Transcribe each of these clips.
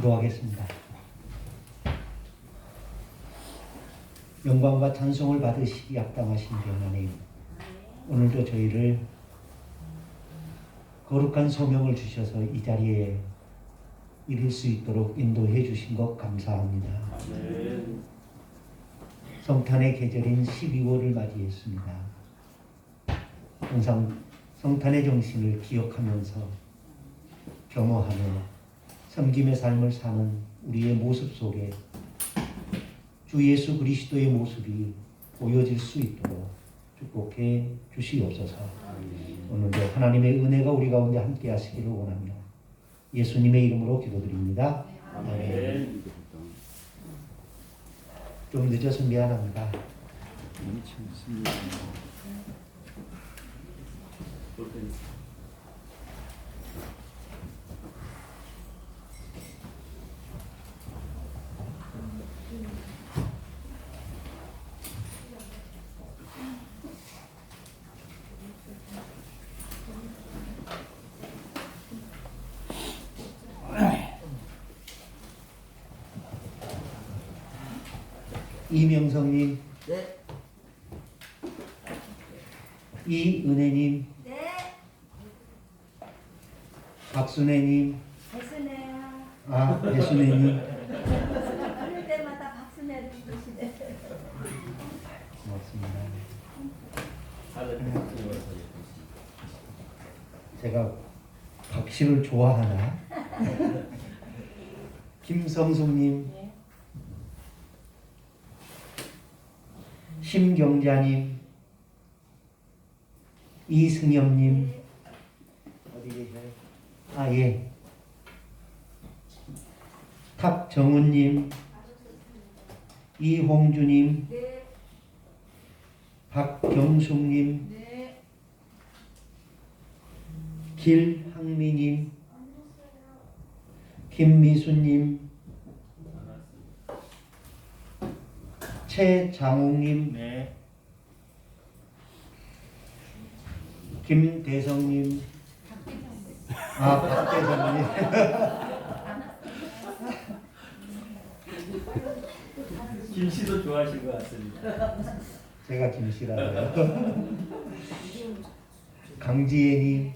기도하겠습니다. 영광과 찬송을 받으시기 합당하신 하나님, 오늘도 저희를 거룩한 소명을 주셔서 이 자리에 이룰 수 있도록 인도해 주신 것 감사합니다. 아멘. 성탄의 계절인 12월을 맞이했습니다. 항상 성탄의 정신을 기억하면서 겸허하며 섬김의 삶을 사는 우리의 모습 속에 주 예수 그리스도의 모습이 보여질 수 있도록 축복해 주시옵소서. 오늘도 하나님의 은혜가 우리 가운데 함께 하시기를 원하며 예수님의 이름으로 기도드립니다. 아멘. 좀 늦어서 미안합니다. 이명성님, 네. 이은혜님, 네. 박순혜님, 박순혜야. 배순혜님, 그럴 때마다 박순혜를 부르시네. 고맙습니다. 제가 박씨를 좋아하나? 김성숙님, 심경자님, 이승엽님, 어디 계셔요? 예. 탁정훈님, 이홍주님, 네. 박경숙님, 네. 길항미님, 김미수님, 최장욱님, 네. 김대성님, 박대성님, 김씨도 좋아하실 것 같습니다. 제가 김씨라고요. 강지혜님,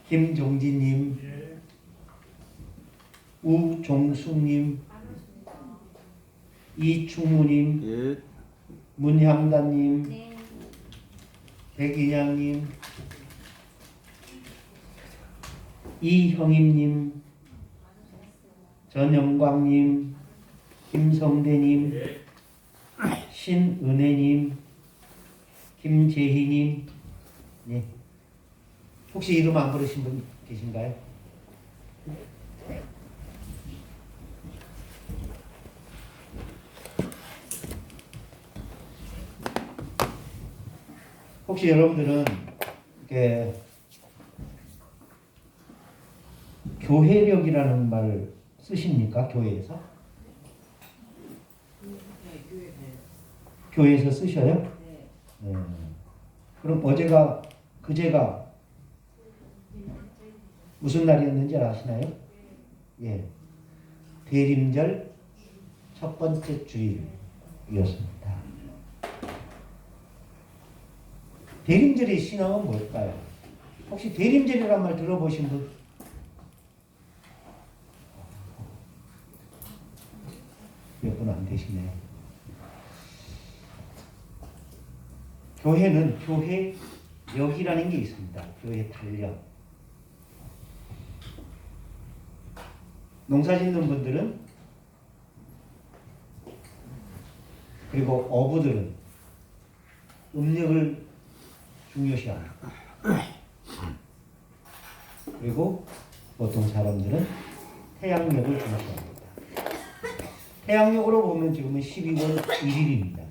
김종진님, 우종숙님, 이충무님, 예. 문향단님, 네. 백인양님, 이형임님, 전영광님, 김성대님, 신은혜님, 김재희님, 네. 혹시 이름 안 부르신 분 계신가요? 혹시 여러분들은 이렇게 교회력이라는 말을 쓰십니까? 교회에서? 교회에서 쓰셔요? 네. 그럼 그제가 무슨 날이었는지 아시나요? 예. 대림절 첫 번째 주일이었습니다. 대림절의 신앙은 뭘까요? 혹시 대림절이란 말 들어보신 분? 몇 분 안 되시네요. 교회는 교회력이라는 게 있습니다. 교회 달력. 농사 짓는 분들은 그리고 어부들은 음력을 중요시합니다. 그리고 보통 사람들은 태양력을 중요시합니다. 태양력으로 보면 지금은 12월 1일입니다.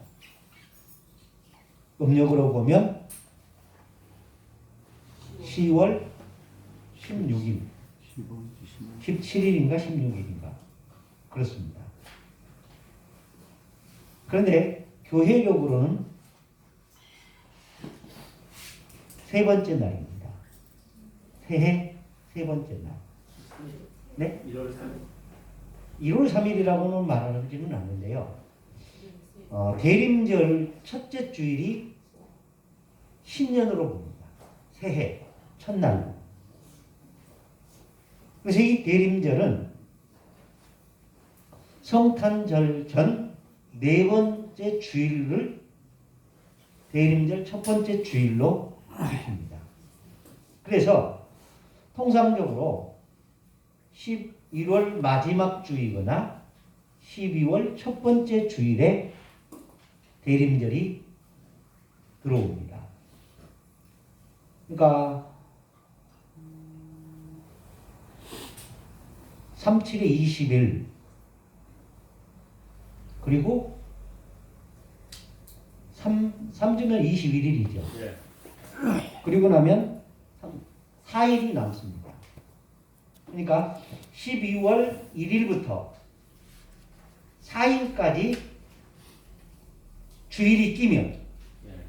음력으로 보면 10월 16일, 17일인가 16일인가 그렇습니다. 그런데 교회력으로는 세 번째 날입니다. 새해 세 번째 날. 네? 1월 3일. 1월 3일이라고는 말하지는 않는데요. 대림절 첫째 주일이 신년으로 봅니다. 새해, 첫날. 그래서 이 대림절은 성탄절 전 네 번째 주일을 대림절 첫 번째 주일로 지킵니다. 그래서 통상적으로 11월 마지막 주이거나 12월 첫 번째 주일에 대림절이 들어옵니다. 그러니까 37에 20일 그리고 3주면 21일이죠. 예. 그리고 나면 4일이 남습니다. 그러니까 12월 1일부터 4일까지 주일이 끼면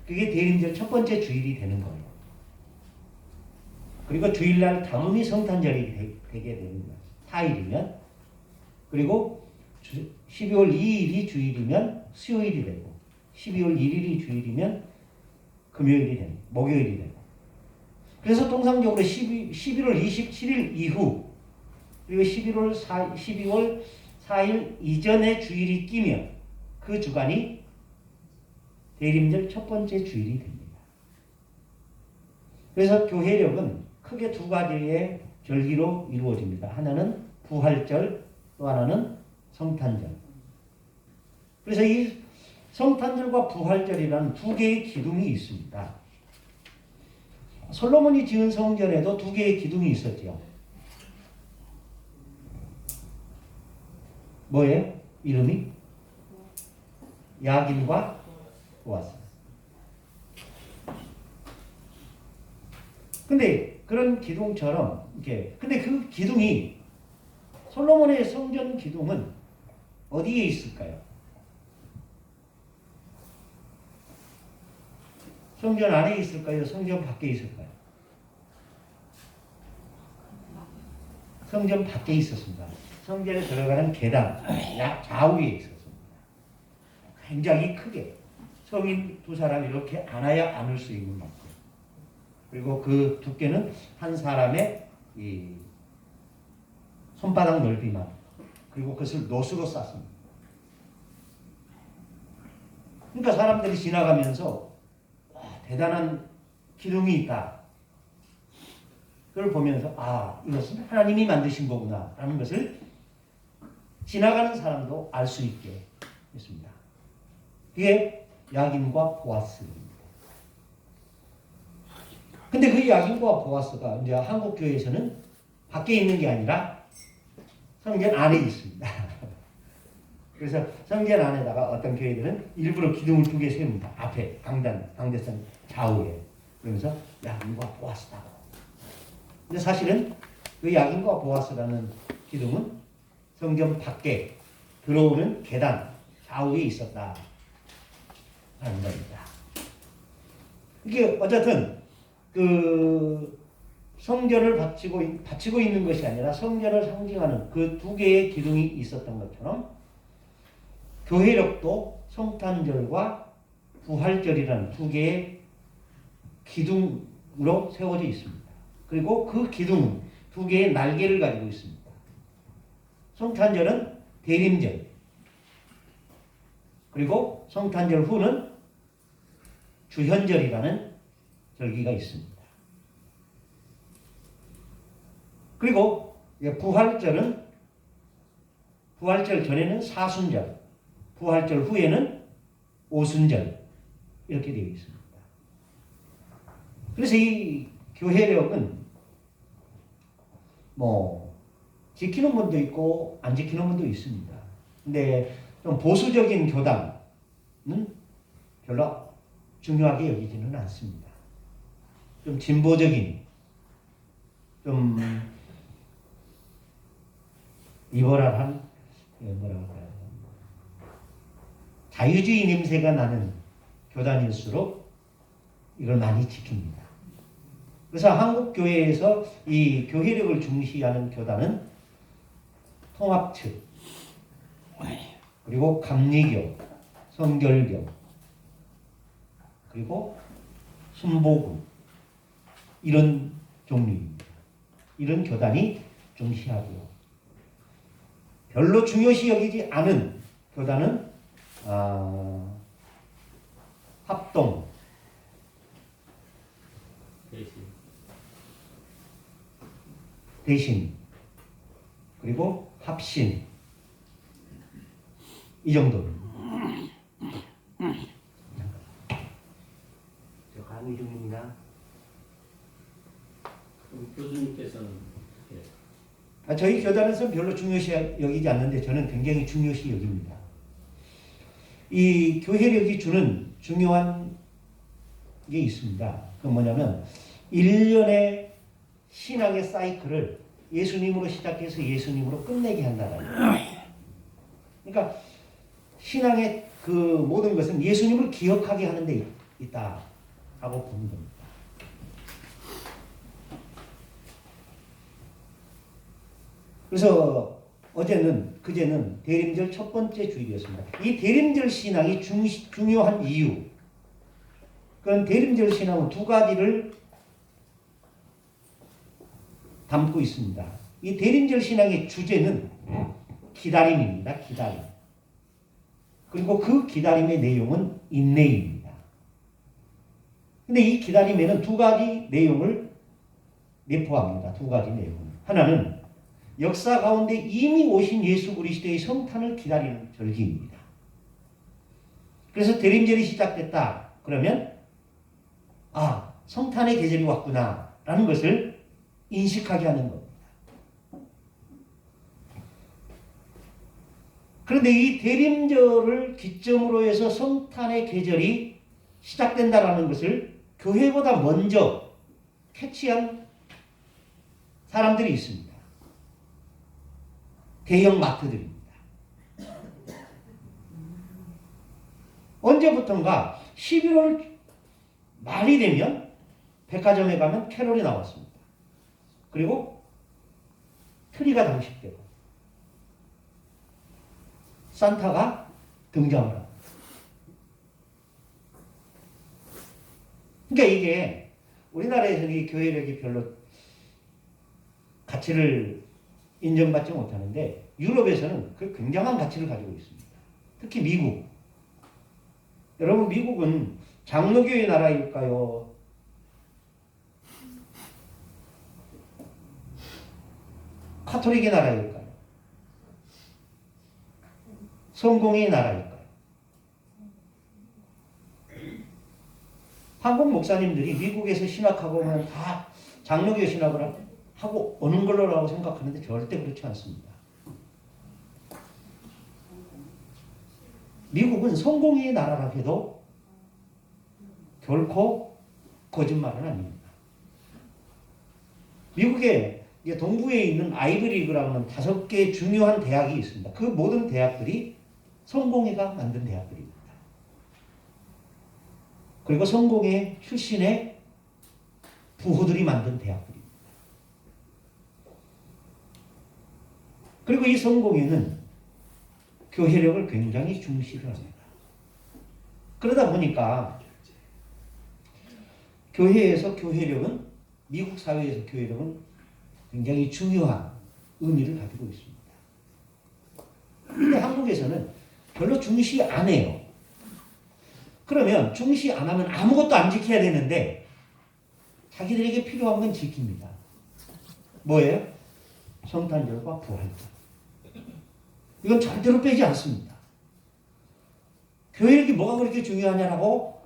그게 대림절 첫 번째 주일이 되는 거예요. 그리고 주일날 다음이 성탄절이 되게 되는 거예요. 4일이면. 그리고 12월 2일이 주일이면 수요일이 되고 12월 1일이 주일이면 금요일이 되고 목요일이 되고 그래서 통상적으로 11월 27일 이후 그리고 12월 4일 이전에 주일이 끼면 그 주간이 대림절 첫 번째 주일이 됩니다. 그래서 교회력은 크게 두 가지의 절기로 이루어집니다. 하나는 부활절, 또 하나는 성탄절. 그래서 이 성탄절과 부활절이라는 두 개의 기둥이 있습니다. 솔로몬이 지은 성전에도 두 개의 기둥이 있었죠. 뭐예요? 이름이? 야긴과 보아스. 근데 그런 기둥처럼 이렇게 근데 그 기둥이 솔로몬의 성전 기둥은 어디에 있을까요? 성전 안에 있을까요? 성전 밖에 있을까요? 성전 밖에 있었습니다. 성전에 들어가는 계단 약 좌우에 있었습니다. 굉장히 크게 성인 두 사람이 이렇게 안아야 안을 수 있는 만큼 그리고 그 두께는 한 사람의 이 손바닥 넓이만 그리고 그것을 노수로 쌌습니다. 그러니까 사람들이 지나가면서 와, 대단한 기둥이 있다. 그걸 보면서 아 이것은 하나님이 만드신 거구나 라는 것을 지나가는 사람도 알 수 있게 했습니다. 그게 야긴과 보아스입니다. 근데 그 야긴과 보아스가 이제 한국 교회에서는 밖에 있는 게 아니라 성전 안에 있습니다. 그래서 성전 안에다가 어떤 교회들은 일부러 기둥을 두 개 세웁니다. 앞에 강대상 좌우에. 그러면서 야긴과 보아스다. 근데 사실은 그 야긴과 보아스라는 기둥은 성전 밖에 들어오는 계단 좌우에 있었다. 하는 겁니다. 이게 어쨌든 그 성전을 바치고 있는 것이 아니라 성전을 상징하는 그 두 개의 기둥이 있었던 것처럼 교회력도 성탄절과 부활절이라는 두 개의 기둥으로 세워져 있습니다. 그리고 그 기둥은 두 개의 날개를 가지고 있습니다. 성탄절은 대림절, 그리고 성탄절 후는 주현절이라는 절기가 있습니다. 그리고 부활절 전에는 사순절, 부활절 후에는 오순절 이렇게 되어 있습니다. 그래서 이 교회력은 지키는 분도 있고 안 지키는 분도 있습니다. 근데 좀 보수적인 교단은 별로 중요하게 여기지는 않습니다. 좀 진보적인, 좀 리버럴한 자유주의 냄새가 나는 교단일수록 이걸 많이 지킵니다. 그래서 한국 교회에서 이 교회력을 중시하는 교단은 통합측, 그리고 감리교, 성결교, 그리고 순복음 이런 종류입니다. 이런 교단이 중시하고요. 별로 중요시 여기지 않은 교단은 합동, 대신, 그리고 합신 이 정도입니다. 저 강의 중입니다. 그럼 교수님께서는 저희 교단에서 별로 중요시 여기지 않는데 저는 굉장히 중요시 여깁니다. 이 교회력이 주는 중요한 게 있습니다. 그건 뭐냐면 1년의 신앙의 사이클을 예수님으로 시작해서 예수님으로 끝내게 한다는 거예요. 그러니까 신앙의 그 모든 것은 예수님을 기억하게 하는 데 있다라고 보는 겁니다. 그래서 그제는 대림절 첫 번째 주일이었습니다. 이 대림절 신앙이 중요한 이유, 그건 대림절 신앙은 두 가지를 담고 있습니다. 이 대림절 신앙의 주제는 기다림입니다. 기다림. 그리고 그 기다림의 내용은 인내입니다. 근데 이 기다림에는 두 가지 내용을 내포합니다. 두 가지 내용을. 하나는 역사 가운데 이미 오신 예수 그리스도의 성탄을 기다리는 절기입니다. 그래서 대림절이 시작됐다. 그러면 성탄의 계절이 왔구나 라는 것을 인식하게 하는 겁니다. 그런데 이 대림절을 기점으로 해서 성탄의 계절이 시작된다는 것을 교회보다 먼저 캐치한 사람들이 있습니다. 대형 마트들입니다. 언제부턴가 11월 말이 되면 백화점에 가면 캐롤이 나왔습니다. 그리고 트리가 장식되고 산타가 등장을 합니다. 그러니까 이게 우리나라에서는 이 교회력이 별로 가치를 인정받지 못하는데 유럽에서는 그 굉장한 가치를 가지고 있습니다. 특히 미국. 여러분 미국은 장로교의 나라일까요? 카톨릭의 나라일까요? 성공의 나라일까요? 한국 목사님들이 미국에서 신학하고 오면 다 장로교 신학을 하고 오는 걸로라고 생각하는데 절대 그렇지 않습니다. 미국은 성공의 나라라 해도 결코 거짓말은 아닙니다. 미국에 동부에 있는 아이브리그라고 하는 5개 중요한 대학이 있습니다. 그 모든 대학들이 성공회가 만든 대학들입니다. 그리고 성공회 출신의 부호들이 만든 대학들입니다. 그리고 이 성공회는 교회력을 굉장히 중시를 합니다. 그러다 보니까 교회에서 교회력은 미국 사회에서 교회력은 굉장히 중요한 의미를 가지고 있습니다. 그런데 한국에서는 별로 중시 안 해요. 그러면 중시 안 하면 아무것도 안 지켜야 되는데 자기들에게 필요한 건 지킵니다. 뭐예요? 성탄절과 부활절. 이건 절대로 빼지 않습니다. 교회력이 뭐가 그렇게 중요하냐라고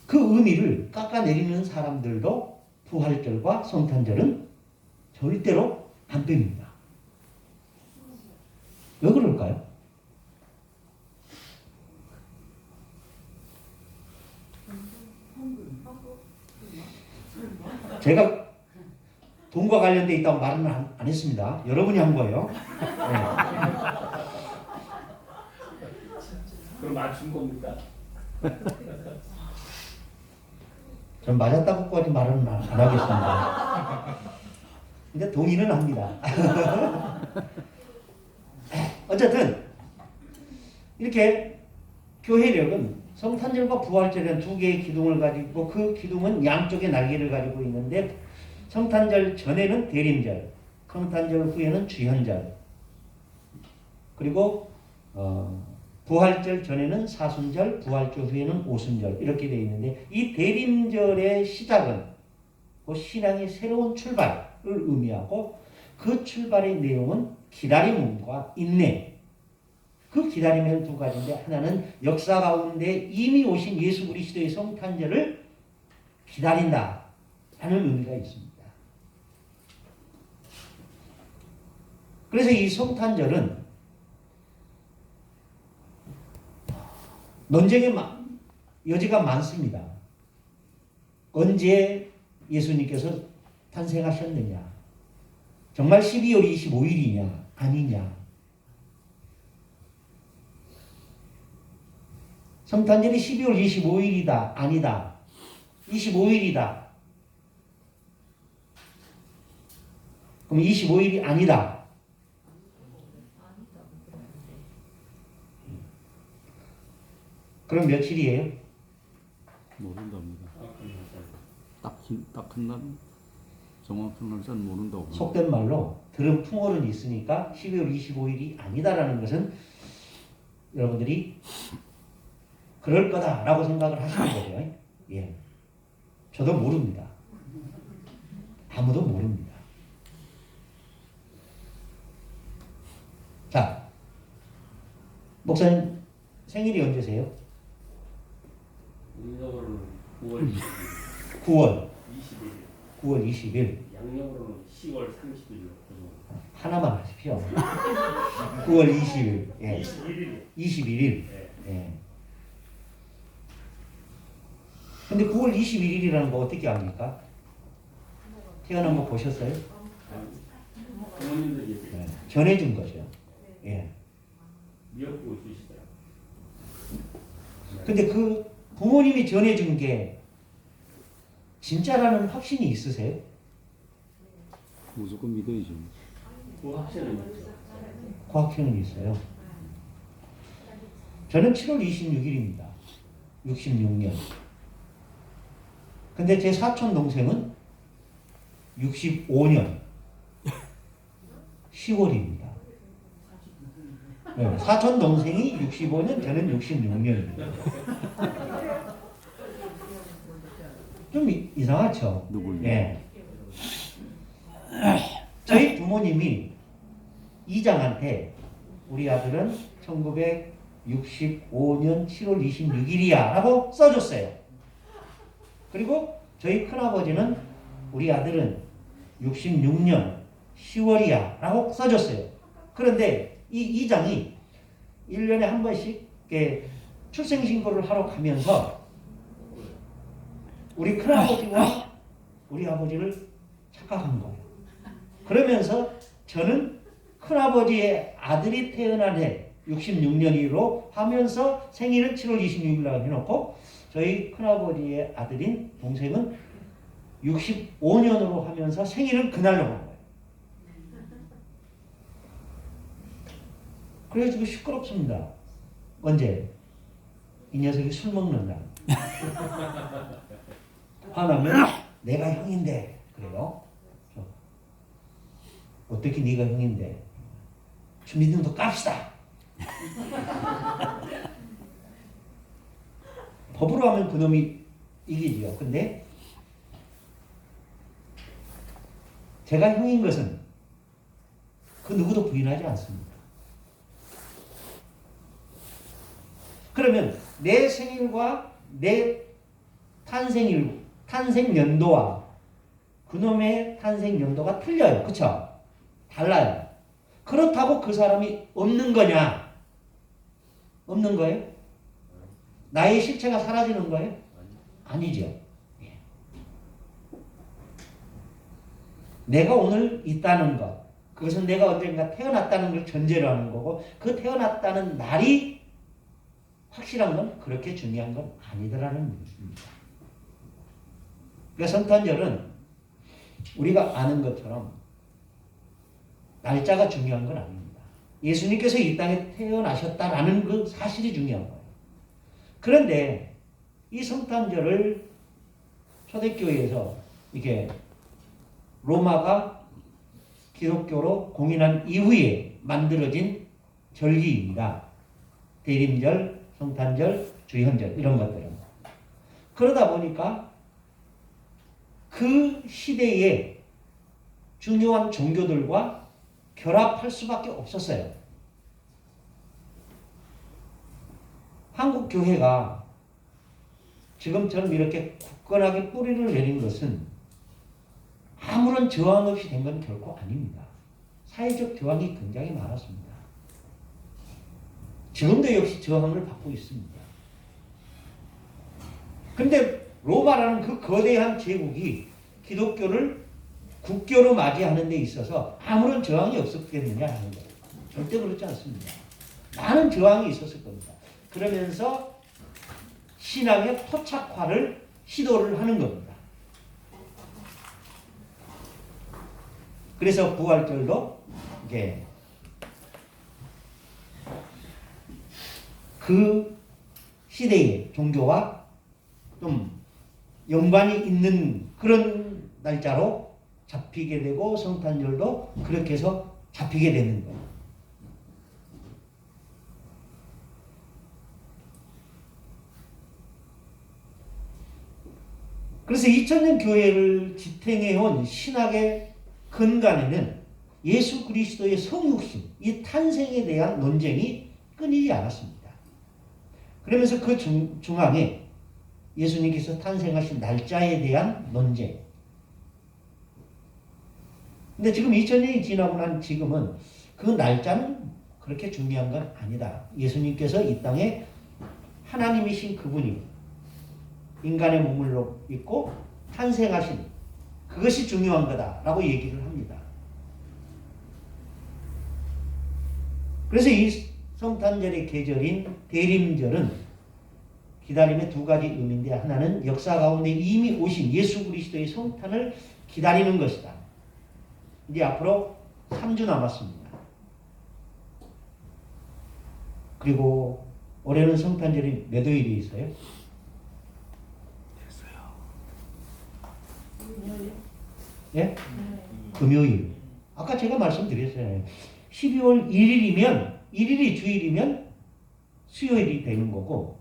그 의미를 깎아내리는 사람들도 부활절과 성탄절은 절대로 안 뺍니다. 왜 그럴까요? 제가 돈과 관련돼 있다고 말은 안 했습니다. 여러분이 한 거예요. 네. 그럼 맞춘 겁니까? 전 맞았다고까지 말은 안 하겠습니다. 근데 동의는 합니다. 어쨌든 이렇게 교회력은 성탄절과 부활절에는 두 개의 기둥을 가지고 그 기둥은 양쪽의 날개를 가지고 있는데 성탄절 전에는 대림절, 성탄절 후에는 주현절, 그리고 부활절 전에는 사순절, 부활절 후에는 오순절 이렇게 되어 있는데 이 대림절의 시작은 그 신앙의 새로운 출발을 의미하고 그 출발의 내용은 기다림과 인내. 그 기다림에는 두 가지인데 하나는 역사 가운데 이미 오신 예수 그리스도의 성탄절을 기다린다 하는 의미가 있습니다. 그래서 이 성탄절은 논쟁의 여지가 많습니다. 언제 예수님께서 탄생하셨느냐? 정말 12월 25일이냐? 아니냐? 성탄절이 12월 25일이다. 아니다. 25일이다. 그럼 25일이 아니다. 그럼 며칠이에요? 모른답니다. 딱 한 날, 정확한 날짜는 모른다고. 속된 말로 들은 풍월은 있으니까 12월 25일이 아니다라는 것은 여러분들이 그럴 거다라고 생각을 하시는 거죠. 예. 저도 모릅니다. 아무도 모릅니다. 자, 목사님 생일이 언제세요? 음력으로는 9월 20일, 9월 20일, 9월 20일. 양력으로는 10월 30일. 하나만 하십시오. 9월 20일. 예. 21일. 21일. 네. 예. 근데 9월 21일이라는 거 어떻게 압니까? 태어난 거 보셨어요? 부모님들 얘기 네. 전해준 거죠. 예. 미역국 있으시더라고요. 근데 그 부모님이 전해준 게 진짜라는 확신이 있으세요? 무조건 믿어야죠. 그 확신은 있죠. 그 확신은 있어요. 저는 7월 26일입니다. 66년. 근데 제 사촌 동생은 65년 10월입니다. 네, 사촌 동생이 65년, 저는 66년입니다. 좀 이상하죠? 누굴요? 네. 저희 부모님이 이장한테 우리 아들은 1965년 7월 26일이야 라고 써줬어요. 그리고 저희 큰아버지는 우리 아들은 66년 10월이야 라고 써줬어요. 그런데 이 이장이 1년에 한 번씩 출생신고를 하러 가면서 우리 큰아버지와 우리 아버지를 착각한 거예요. 그러면서 저는 큰아버지의 아들이 태어난 해 66년으로 하면서 생일은 7월 26일이라고 해놓고 저희 큰아버지의 아들인 동생은 65년으로 하면서 생일은 그날로 한 거예요. 그래가지고 시끄럽습니다. 언제? 이 녀석이 술 먹는 날. 화나면 내가 형인데 그래요. 어떻게 네가 형인데? 주민등록 깝시다. 법으로 하면 그놈이 이기지요. 근데 제가 형인 것은 그 누구도 부인하지 않습니다. 그러면 내 생일과 내 탄생 연도와 그놈의 탄생 연도가 틀려요. 그렇죠? 달라요. 그렇다고 그 사람이 없는 거냐? 없는 거예요? 나의 실체가 사라지는 거예요? 아니죠. 예. 내가 오늘 있다는 것, 그것은 내가 언젠가 태어났다는 걸 전제로 하는 거고 그 태어났다는 날이 확실한 건 그렇게 중요한 건 아니더라는 얘기입니다. 그러니까 성탄절은 우리가 아는 것처럼 날짜가 중요한 건 아닙니다. 예수님께서 이 땅에 태어나셨다라는 그 사실이 중요한 거예요. 그런데 이 성탄절을 초대교회에서 이게 로마가 기독교로 공인한 이후에 만들어진 절기입니다. 대림절, 성탄절, 주현절 이런 것들은. 그러다 보니까 그 시대의 중요한 종교들과 결합할 수밖에 없었어요. 한국 교회가 지금처럼 이렇게 굳건하게 뿌리를 내린 것은 아무런 저항 없이 된 건 결코 아닙니다. 사회적 저항이 굉장히 많았습니다. 지금도 역시 저항을 받고 있습니다. 근데 로마라는 그 거대한 제국이 기독교를 국교로 맞이하는 데 있어서 아무런 저항이 없었겠느냐 하는 거예요. 절대 그렇지 않습니다. 많은 저항이 있었을 겁니다. 그러면서 신앙의 토착화를 시도를 하는 겁니다. 그래서 부활절도 이게 그 시대의 종교와 좀 연관이 있는 그런 날짜로 잡히게 되고 성탄절도 그렇게 해서 잡히게 되는 거예요. 그래서 2000년 교회를 지탱해온 신학의 근간에는 예수 그리스도의 성육신, 이 탄생에 대한 논쟁이 끊이지 않았습니다. 그러면서 그 중앙에 예수님께서 탄생하신 날짜에 대한 논쟁. 근데 지금 2000년이 지나고 난 지금은 그 날짜는 그렇게 중요한 건 아니다. 예수님께서 이 땅에 하나님이신 그분이 인간의 몸을 입고 탄생하신 그것이 중요한 거다라고 얘기를 합니다. 그래서 이 성탄절의 계절인 대림절은 기다림의 두 가지 의미인데 하나는 역사 가운데 이미 오신 예수 그리스도의 성탄을 기다리는 것이다. 이제 앞으로 3주 남았습니다. 그리고 올해는 성탄절이 몇 월이 있어요? 예? 금요일. 아까 제가 말씀드렸잖아요. 12월 1일이면 1일이 주일이면 수요일이 되는 거고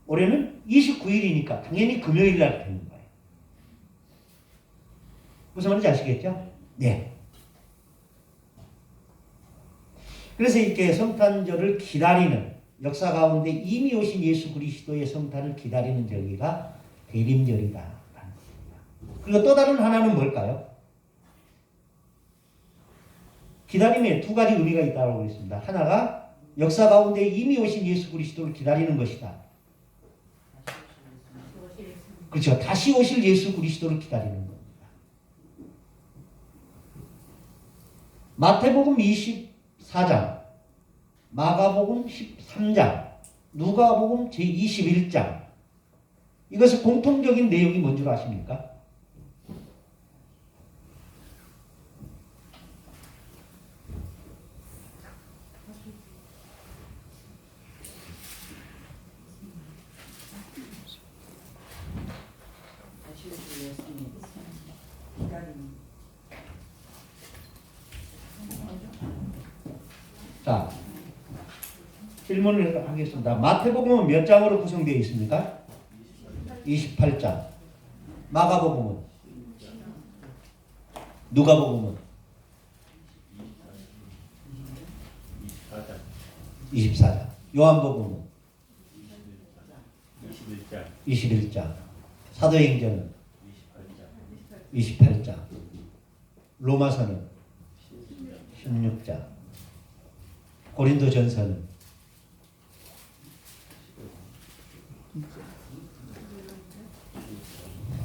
올해는 29일이니까 당연히 금요일 날 되는 거예요. 무슨 말인지 아시겠죠? 네. 그래서 이렇게 성탄절을 기다리는 역사 가운데 이미 오신 예수 그리스도의 성탄을 기다리는 절기가 대림절이다. 그리고 또 다른 하나는 뭘까요? 기다림에 두 가지 의미가 있다고 했습니다. 하나가 역사 가운데 이미 오신 예수 그리스도를 기다리는 것이다. 그렇죠. 다시 오실 예수 그리스도를 기다리는 겁니다. 마태복음 24장, 마가복음 13장, 누가복음 제21장 이것의 공통적인 내용이 뭔 줄 아십니까? 자, 질문을 하겠습니다. 마태복음은 몇 장으로 구성되어 있습니까? 28장. 마가복음은? 누가복음은? 24장. 요한복음은? 21장. 사도행전은? 28장. 로마서는? 16장. 고린도전서는?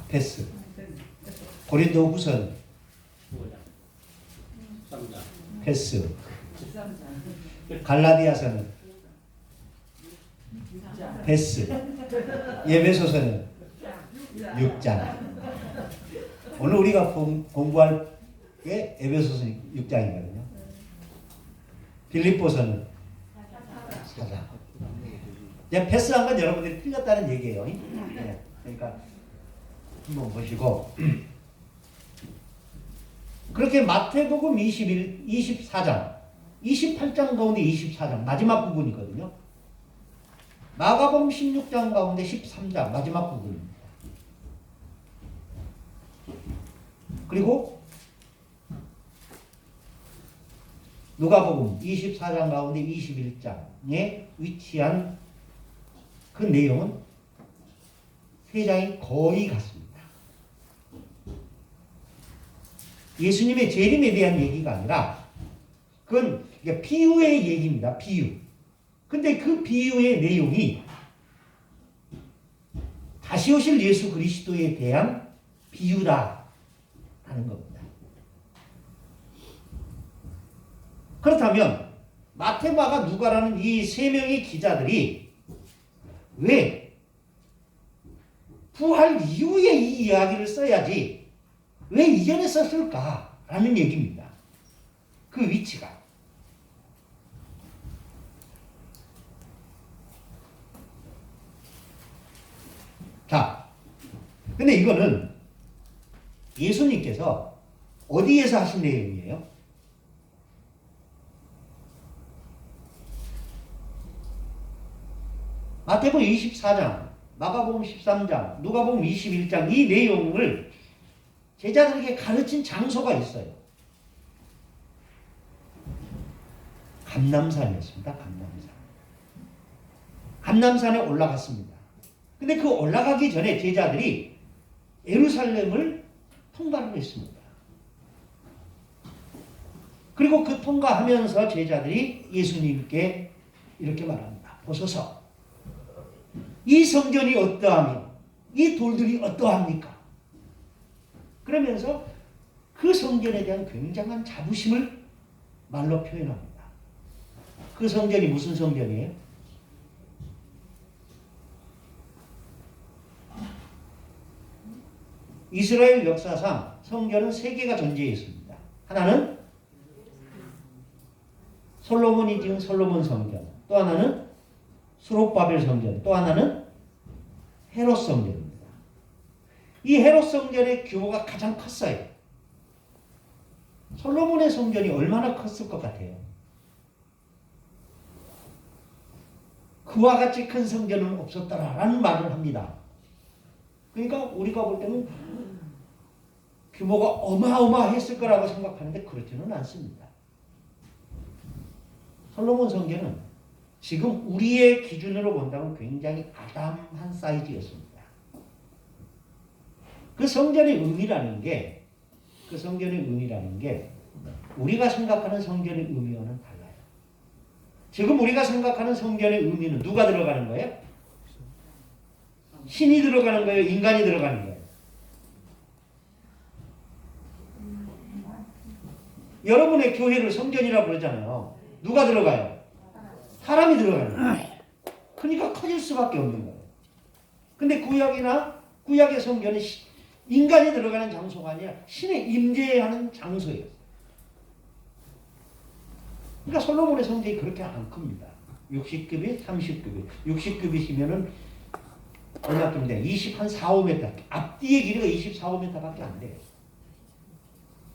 패스. 고린도후서는? 패스. 갈라디아서는? 패스. 예배소서는? 6장. 오늘 우리가 공부할 게 에베소서 6장이거든요. 빌립보서는 4장. 이제 패스한 건 여러분들이 틀렸다는 얘기예요. 네. 그러니까 한번 보시고 그렇게 마태복음 24장 28장 가운데 24장 마지막 부분이거든요. 마가복음 16장 가운데 13장 마지막 부분입니다. 그리고 누가복음 24장 가운데 21장에 위치한 그 내용은 세 장이 거의 같습니다. 예수님의 재림에 대한 얘기가 아니라 그건 비유의 얘기입니다. 비유. 근데 그 비유의 내용이 다시 오실 예수 그리스도에 대한 비유다라는 겁니다. 그렇다면 마태, 마가, 누가라는 이 세 명의 기자들이 왜 부활 이후에 이 이야기를 써야지 왜 이전에 썼을까라는 얘기입니다. 그 위치가. 자, 근데 이거는 예수님께서 어디에서 하신 내용이에요? 마태복음 24장, 마가복음 13장, 누가복음 21장 이 내용을 제자들에게 가르친 장소가 있어요. 감람산이었습니다. 감람산. 감람산에 올라갔습니다. 근데 그 올라가기 전에 제자들이 예루살렘을 통과를 했습니다. 그리고 그 통과하면서 제자들이 예수님께 이렇게 말합니다. 보소서. 이 성전이 어떠하며 이 돌들이 어떠합니까? 그러면서 그 성전에 대한 굉장한 자부심을 말로 표현합니다. 그 성전이 무슨 성전이에요? 이스라엘 역사상 성전은 세 개가 존재했습니다. 하나는 솔로몬이 지은 솔로몬 성전, 또 하나는 수룹바벨 성전, 또 하나는 헤롯 성전입니다. 이 헤롯 성전의 규모가 가장 컸어요. 솔로몬의 성전이 얼마나 컸을 것 같아요? 그와 같이 큰 성전은 없었다라는 말을 합니다. 그러니까 우리가 볼 때는 규모가 어마어마했을 거라고 생각하는데 그렇지는 않습니다. 솔로몬 성전은 지금 우리의 기준으로 본다면 굉장히 아담한 사이즈였습니다. 그 성전의 의미라는 게 우리가 생각하는 성전의 의미와는 달라요. 지금 우리가 생각하는 성전의 의미는 누가 들어가는 거예요? 신이 들어가는 거예요? 인간이 들어가는 거예요? 여러분의 교회를 성전이라고 그러잖아요. 누가 들어가요? 사람이 들어가는 거예요. 그러니까 커질 수밖에 없는 거예요. 근데 구약의 성전은 인간이 들어가는 장소가 아니라 신의 임재하는 장소예요. 그러니까 솔로몬의 성전이 그렇게 안 큽니다. 60급이 30급이 60급이시면은 얼마큼인데 24, 5m 앞뒤의 길이가 24, 5m밖에 안 돼요.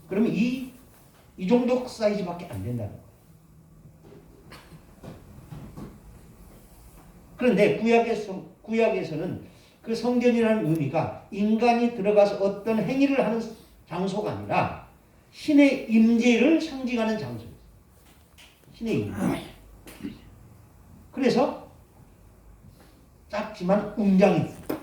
그러면 이 정도 사이즈밖에 안 된다는 거예요. 그런데 구약에서는 그 성전이라는 의미가 인간이 들어가서 어떤 행위를 하는 장소가 아니라 신의 임재를 상징하는 장소예요. 신의 임재. 그래서 작지만 웅장히 있습니다.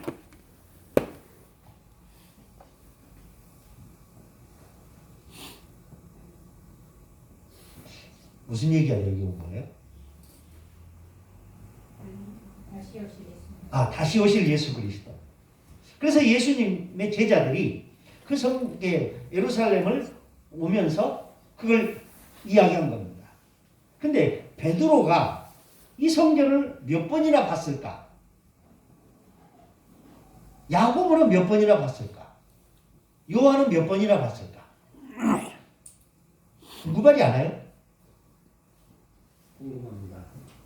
무슨 얘기가 여기 온 거예요? 다시 오실 예수 그리스도. 그래서 예수님의 제자들이 그 예루살렘을 오면서 그걸 이야기한 겁니다. 근데 베드로가 이 성전을 몇 번이나 봤을까? 야고보는 몇 번이나 봤을까? 요한은 몇 번이나 봤을까? 궁금하지 않아요? 궁금합니다.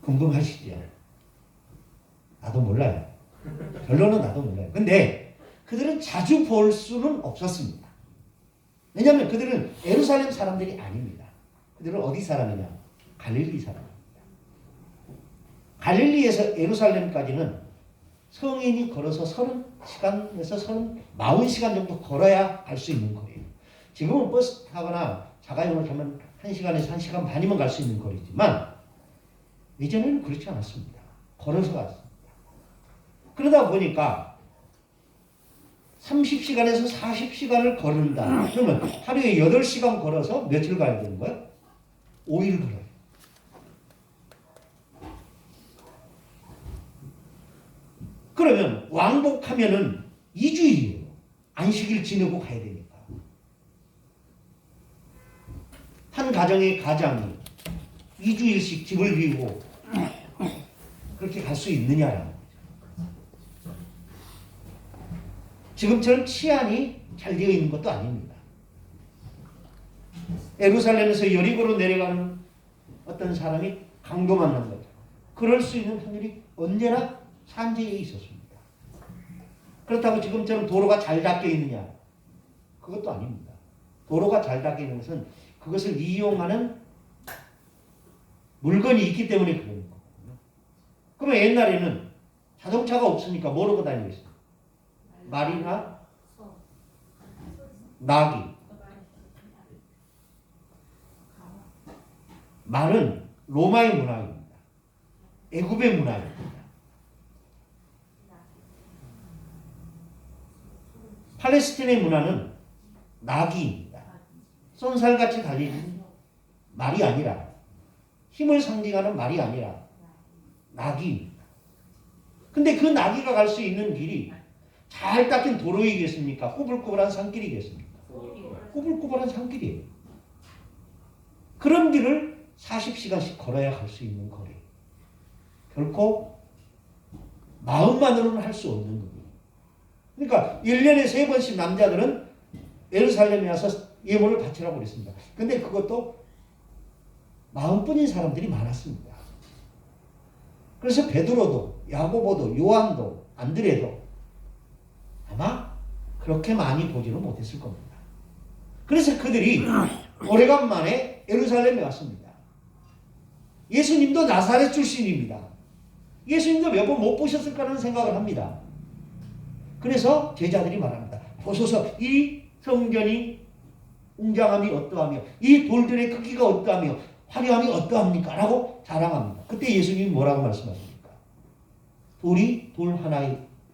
궁금하시죠? 나도 몰라요. 결론은 나도 몰라요. 근데 그들은 자주 볼 수는 없었습니다. 왜냐하면 그들은 예루살렘 사람들이 아닙니다. 그들은 어디 사람이냐? 갈릴리 사람입니다. 갈릴리에서 예루살렘까지는 성인이 걸어서 30시간에서 40시간 정도 걸어야 갈 수 있는 거리예요. 지금은 버스 타거나 자가용을 타면 1시간에서 1시간 반이면 갈 수 있는 거리지만 예전에는 그렇지 않았습니다. 걸어서 갔습니다. 그러다 보니까 30시간에서 40시간을 걸는다. 그러면 하루에 8시간 걸어서 며칠 가야 되는 거예요? 5일 걸어요. 그러면 왕복하면은 2주일이에요. 안식일 지내고 가야 되니까. 한 가정의 가장이 2주일씩 집을 비우고 그렇게 갈 수 있느냐라는 거죠. 지금처럼 치안이 잘 되어 있는 것도 아닙니다. 예루살렘에서 여리고로 내려가는 어떤 사람이 강도 만난 거죠. 그럴 수 있는 확률이 언제나 산지에 있었습니다. 그렇다고 지금처럼 도로가 잘 닦여 있느냐? 그것도 아닙니다. 도로가 잘 닦여 있는 것은 그것을 이용하는 물건이 있기 때문에 그런 거거든요. 그러면 옛날에는 자동차가 없으니까 뭐로 다니겠어요? 말이나 나귀. 말은 로마의 문화입니다. 애굽의 문화입니다. 팔레스틴의 문화는 나귀입니다. 쏜살같이 달리는 말이 아니라 힘을 상징하는 말이 아니라 나귀입니다. 근데 그 나귀가 갈 수 있는 길이 잘 닦인 도로이겠습니까? 꾸불꾸불한 산길이겠습니까? 꾸불꾸불한 산길이에요. 그런 길을 40시간씩 걸어야 갈 수 있는 거리. 결코 마음만으로는 할 수 없는 거예요. 그러니까 1년에 3번씩 남자들은 예루살렘에 와서 예물을 바치라고 그랬습니다. 근데 그것도 마음뿐인 사람들이 많았습니다. 그래서 베드로도 야고보도 요한도 안드레도 아마 그렇게 많이 보지는 못했을 겁니다. 그래서 그들이 오래간만에 예루살렘에 왔습니다. 예수님도 나사렛 출신입니다. 예수님도 몇 번 못 보셨을 거라는 생각을 합니다. 그래서 제자들이 말합니다. 보소서 이 성전이 웅장함이 어떠하며 이 돌들의 크기가 어떠하며 화려함이 어떠합니까? 라고 자랑합니다. 그때 예수님이 뭐라고 말씀하십니까? 돌이 돌 하나에